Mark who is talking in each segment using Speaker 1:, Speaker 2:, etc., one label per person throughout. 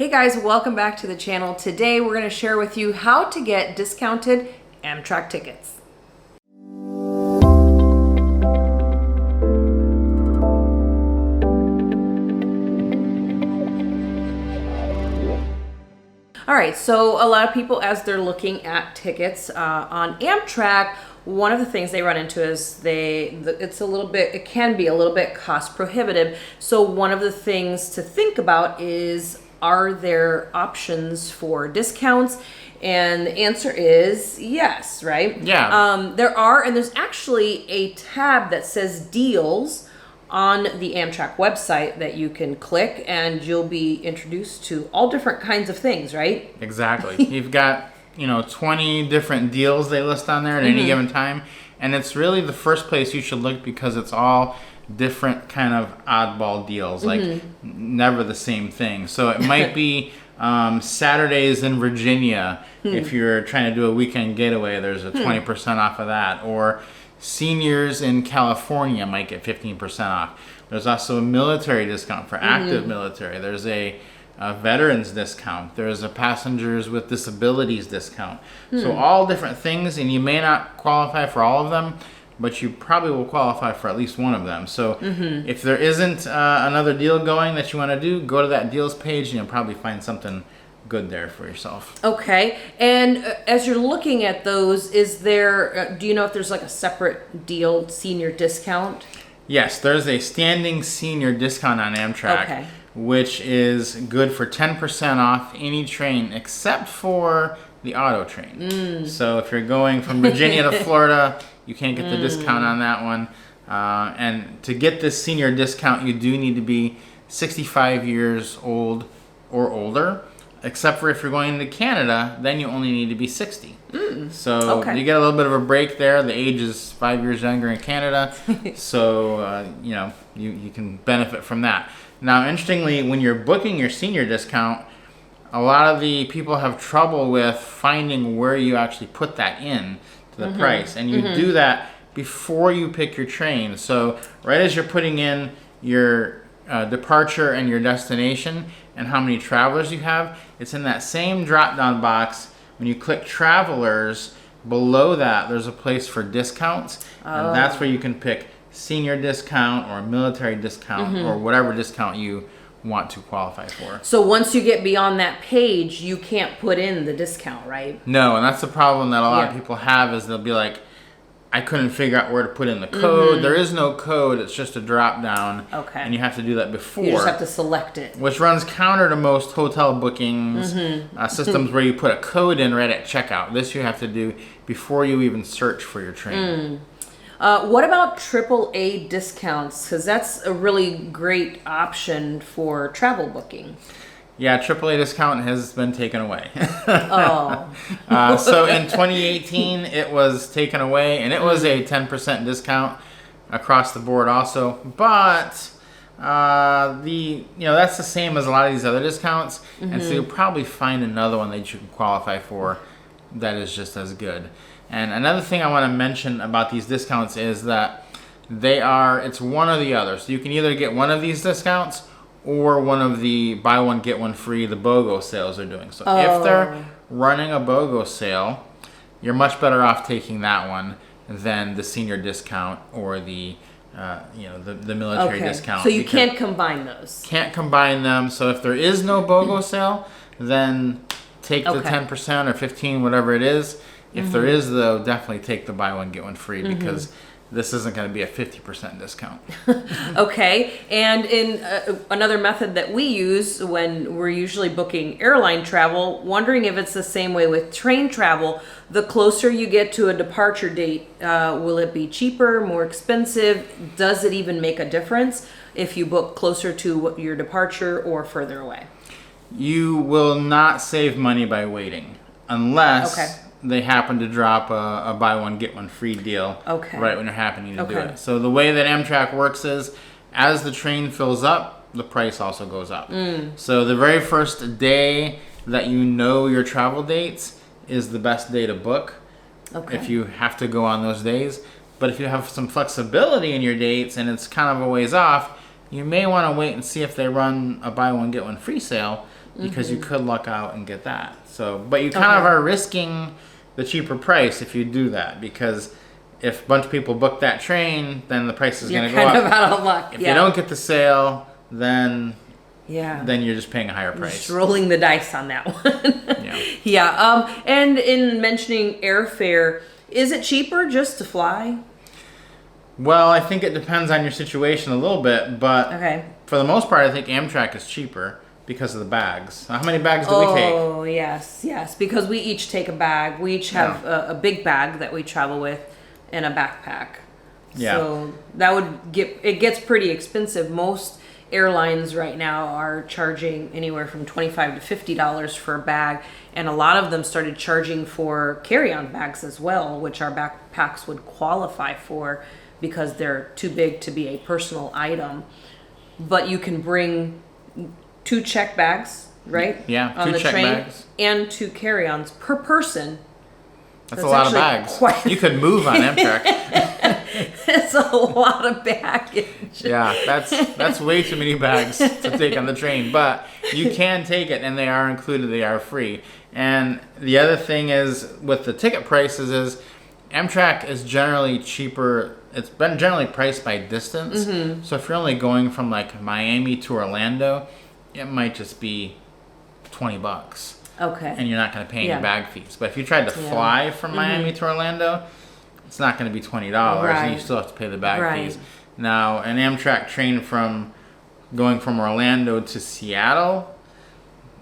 Speaker 1: Hey guys, welcome back to the channel. Today we're going to share with you how to get discounted Amtrak tickets. All right, so a lot of people, as they're looking at tickets on Amtrak, one of the things they run into is it can be a little bit cost prohibitive. So one of the things to think about is, are there options for discounts? And the answer is yes, right?
Speaker 2: Yeah.
Speaker 1: There are, and there's actually a tab that says Deals on the Amtrak website that you can click, and you'll be introduced to all different kinds of things, right?
Speaker 2: Exactly. You've got 20 different deals they list on there at any given time, and it's really the first place you should look because it's all different kind of oddball deals, like never the same thing. So it might be Saturdays in Virginia. If you're trying to do a weekend getaway, there's a 20% off of that. Or seniors in California might get 15% off. There's also a military discount for active military. There's a veterans discount. There's a passengers with disabilities discount. So all different things, and you may not qualify for all of them, but you probably will qualify for at least one of them. So if there isn't another deal going that you want to do, go to that deals page and you'll probably find something good there for yourself.
Speaker 1: Okay, and as you're looking at those, is there, do you know if there's like a separate deal senior discount?
Speaker 2: Yes, there's a standing senior discount on Amtrak, which is good for 10% off any train except for the auto train. So if you're going from Virginia to Florida, you can't get the discount on that one. And to get this senior discount, you do need to be 65 years old or older. Except for if you're going to Canada, then you only need to be 60. So you get a little bit of a break there. The age is 5 years younger in Canada. So, you can benefit from that. Now, interestingly, when you're booking your senior discount, a lot of the people have trouble with finding where you actually put that in to the price. And you do that before you pick your train. So right as you're putting in your departure and your destination and how many travelers you have, it's in that same drop-down box. When you click travelers, below that there's a place for discounts, and that's where you can pick senior discount or military discount or whatever discount you want to qualify for.
Speaker 1: So once you get beyond that page, you can't put in the discount, right?
Speaker 2: No, and that's the problem that a lot of people have, is they'll be like, I couldn't figure out where to put in the code. There is no code. It's just a drop down. And you have to do that before.
Speaker 1: You just have to select it.
Speaker 2: Which runs counter to most hotel bookings systems where you put a code in right at checkout. This you have to do before you even search for your train.
Speaker 1: What about AAA discounts? Because that's a really great option for travel booking.
Speaker 2: Yeah, AAA discount has been taken away. So in 2018, it was taken away, and it was a 10% discount across the board also. But that's the same as a lot of these other discounts, and so you'll probably find another one that you can qualify for that is just as good. And another thing I want to mention about these discounts is that it's one or the other. So you can either get one of these discounts or one of the buy one get one free, the BOGO sales are doing. So if they're running a BOGO sale, you're much better off taking that one than the senior discount or the military discount.
Speaker 1: So you can't combine those.
Speaker 2: Can't combine them. So if there is no BOGO sale, then take the 10% or 15, whatever it is. If there is, though, definitely take the buy one get one free because this isn't going to be a 50% discount.
Speaker 1: And in another method that we use when we're usually booking airline travel, wondering if it's the same way with train travel, the closer you get to a departure date, will it be cheaper, more expensive? Does it even make a difference if you book closer to your departure or further away?
Speaker 2: You will not save money by waiting unless they happen to drop a buy one get one free deal right when you're happening to do it. So the way that Amtrak works is, as the train fills up, the price also goes up. So the very first day that you know your travel dates is the best day to book if you have to go on those days. But if you have some flexibility in your dates and it's kind of a ways off, you may want to wait and see if they run a buy one get one free sale because you could luck out and get that. So, but you kind of are risking the cheaper price if you do that, because if a bunch of people book that train, then the price is going to go up.
Speaker 1: You're kind of out of luck.
Speaker 2: If you don't get the sale, then you're just paying a higher price.
Speaker 1: Just rolling the dice on that one. And in mentioning airfare, is it cheaper just to fly?
Speaker 2: Well, I think it depends on your situation a little bit, but for the most part, I think Amtrak is cheaper because of the bags. How many bags do we take?
Speaker 1: Oh, yes, because we each take a bag. We each have a big bag that we travel with and a backpack.
Speaker 2: Yeah.
Speaker 1: So that gets pretty expensive. Most airlines right now are charging anywhere from $25 to $50 for a bag, and a lot of them started charging for carry-on bags as well, which our backpacks would qualify for because they're too big to be a personal item. But you can bring 2 check bags, right?
Speaker 2: Yeah,
Speaker 1: on
Speaker 2: 2
Speaker 1: the
Speaker 2: check
Speaker 1: train,
Speaker 2: bags.
Speaker 1: and 2 carry-ons per person.
Speaker 2: That's a lot of bags. You could move on Amtrak.
Speaker 1: It's a lot of baggage.
Speaker 2: Yeah, that's way too many bags to take on the train. But you can take it, and they are included. They are free. And the other thing is, with the ticket prices, is Amtrak is generally cheaper. It's been generally priced by distance. So if you're only going from like Miami to Orlando, it might just be $20.
Speaker 1: Okay.
Speaker 2: And you're not going to pay any bag fees. But if you tried to fly from Miami to Orlando, it's not going to be $20, and you still have to pay the bag fees. Now, an Amtrak train going from Orlando to Seattle,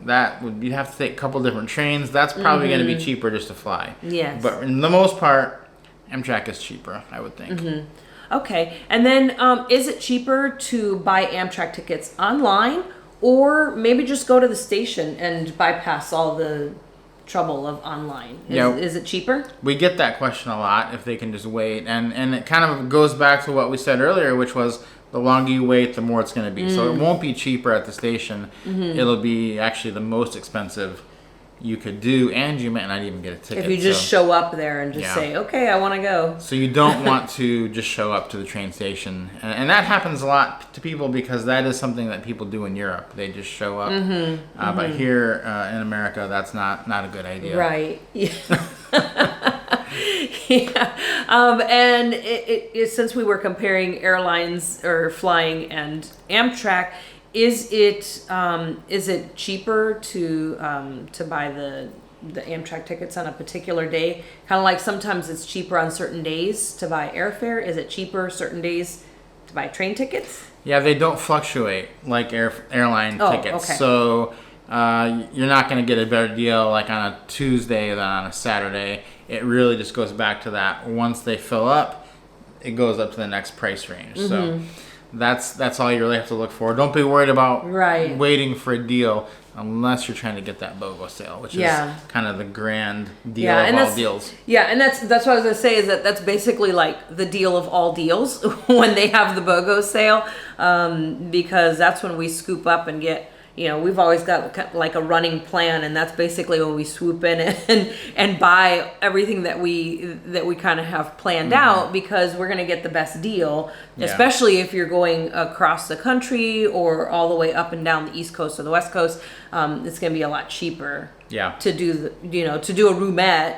Speaker 2: you'd have to take a couple different trains. That's probably going to be cheaper just to fly.
Speaker 1: Yes.
Speaker 2: But in the most part, Amtrak is cheaper, I would think.
Speaker 1: Okay. And then is it cheaper to buy Amtrak tickets online, or maybe just go to the station and bypass all the trouble of online? Is it cheaper?
Speaker 2: We get that question a lot, if they can just wait. And it kind of goes back to what we said earlier, which was the longer you wait, the more it's going to be. So it won't be cheaper at the station. It'll be actually the most expensive you could do, and you might not even get a ticket.
Speaker 1: If you just show up there and just say, okay, I want to go.
Speaker 2: So you don't want to just show up to the train station. And that happens a lot to people, because that is something that people do in Europe. They just show up. But here in America, that's not a good idea.
Speaker 1: Right. And since we were comparing airlines or flying and Amtrak, is it cheaper to buy the Amtrak tickets on a particular day? Kind of like sometimes it's cheaper on certain days to buy airfare. Is it cheaper certain days to buy train tickets?
Speaker 2: Yeah, they don't fluctuate like airline tickets.
Speaker 1: Okay.
Speaker 2: So you're not going to get a better deal like on a Tuesday than on a Saturday. It really just goes back to that. Once they fill up, it goes up to the next price range. So that's all you really have to look for. Don't be worried about waiting for a deal unless you're trying to get that BOGO sale, which is kind of the grand deal of all deals. Yeah, and that's what I was going to say, is that's basically like the deal of all deals when they have the BOGO sale, because that's when we scoop up and get, we've always got like a running plan, and that's basically when we swoop in and buy everything that we kind of have planned out, because we're going to get the best deal, especially if you're going across the country or all the way up and down the East Coast or the West Coast. It's going to be a lot cheaper to do to do a Roomette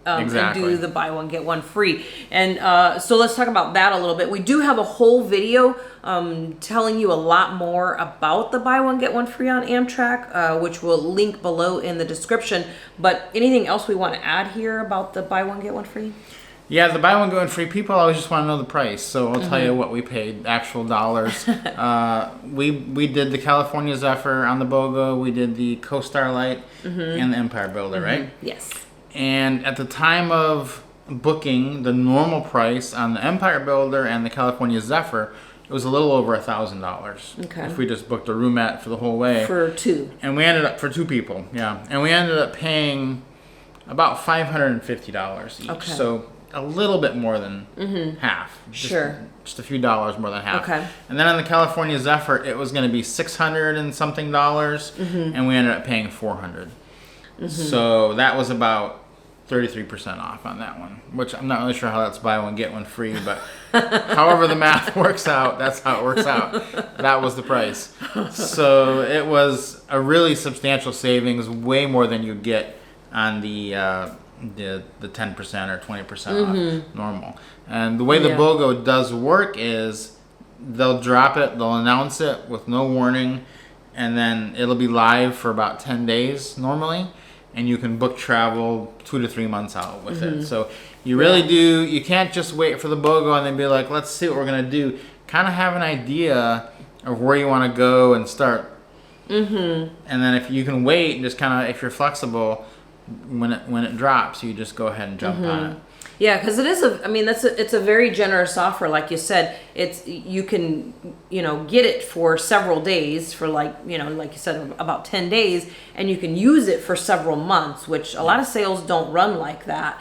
Speaker 2: and do the buy one get one free. And so let's talk about that a little bit. We do have a whole video telling you a lot more about the buy one get one free on Amtrak, which we'll link below in the description. But anything else we want to add here about the buy one get one free? Yeah, the buy one get one free, people always just want to know the price, so I'll tell you what we paid, actual dollars. We did the California Zephyr on the BOGO, we did the Starlight and the Empire Builder, right? Yes. And at the time of booking, the normal price on the Empire Builder and the California Zephyr, it was a little over $1,000. Okay. If we just booked a roomette for the whole way. For two. And we ended up, for 2 people, and we ended up paying about $550 each. Okay. So a little bit more than half. Just a few dollars more than half. Okay. And then on the California Zephyr, it was going to be $600 and something, and we ended up paying $400. So that was about 33% off on that one, which I'm not really sure how that's buy one get one free, but however the math works out, that's how it works out. That was the price. So it was a really substantial savings, way more than you get on the 10% or 20% off normal. And the way the BOGO does work is they'll drop it, they'll announce it with no warning, and then it'll be live for about 10 days normally. And you can book travel 2 to 3 months out with it. So you really do, you can't just wait for the BOGO and then be like, let's see what we're going to do. Kind of have an idea of where you want to go and start. And then if you can wait and just kind of, if you're flexible, when it drops, you just go ahead and jump on it.
Speaker 1: Yeah, because it is it's a very generous offer. Like you said, you can, get it for several days for like you said, about 10 days, and you can use it for several months, which a lot of sales don't run like that.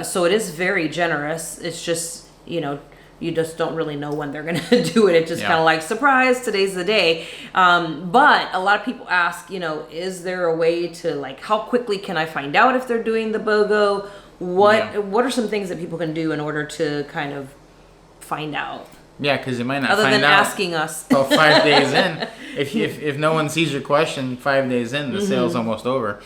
Speaker 1: So it is very generous. It's just, you just don't really know when they're going to do it. It's just kind of like, surprise, today's the day. But a lot of people ask, is there a way to, like, how quickly can I find out if they're doing the BOGO? What are some things that people can do in order to kind of find out?
Speaker 2: Yeah, because you might not
Speaker 1: other
Speaker 2: find
Speaker 1: than
Speaker 2: out
Speaker 1: asking us.
Speaker 2: Well, 5 days in, if no one sees your question, 5 days in, the sale's almost over.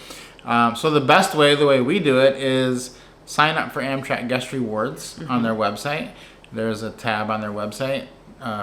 Speaker 2: So the best way, the way we do it, is sign up for Amtrak Guest Rewards on their website. There's a tab on their website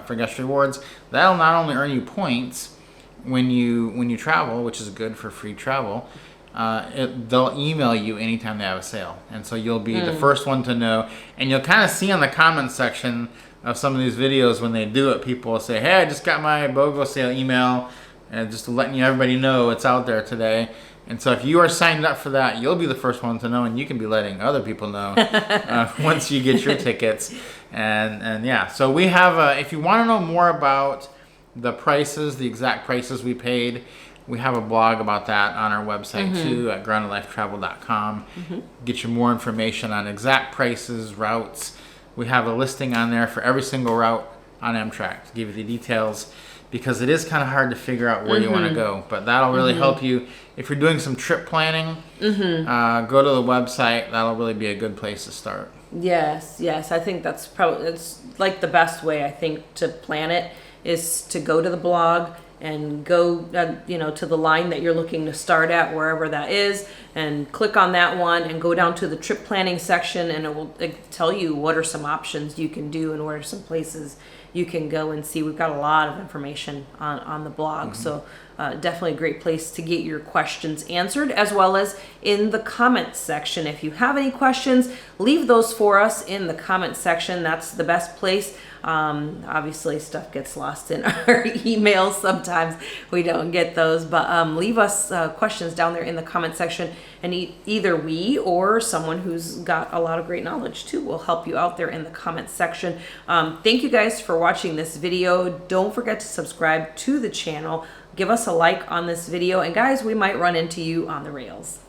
Speaker 2: for Guest Rewards. That'll not only earn you points when you travel, which is good for free travel. They'll email you anytime they have a sale, and so you'll be the first one to know. And you'll kind of see on the comment section of some of these videos when they do it, people will say, "Hey, I just got my BOGO sale email," and just letting everybody know it's out there today. And so if you are signed up for that, you'll be the first one to know, and you can be letting other people know once you get your tickets. And yeah, so we have if you want to know more about the prices, the exact prices we paid, we have a blog about that on our website too, at groundedlifetravel.com. Get you more information on exact prices, routes. We have a listing on there for every single route on Amtrak to give you the details, because it is kind of hard to figure out where you want to go. But that'll really help you. If you're doing some trip planning, go to the website. That'll really be a good place to start.
Speaker 1: Yes. I think that's it's like the best way, I think, to plan it is to go to the blog and go to the line that you're looking to start at, wherever that is, and click on that one and go down to the trip planning section, and it will tell you what are some options you can do and where are some places you can go and see. We've got a lot of information on the blog, so definitely a great place to get your questions answered, as well as in the comments section. If you have any questions, leave those for us in the comments section. That's the best place. Obviously stuff gets lost in our emails. Sometimes we don't get those, but leave us questions down there in the comment section, and either we or someone who's got a lot of great knowledge too will help you out there in the comment section. Thank you guys for watching this video. Don't forget to subscribe to the channel. Give us a like on this video, and guys, we might run into you on the rails.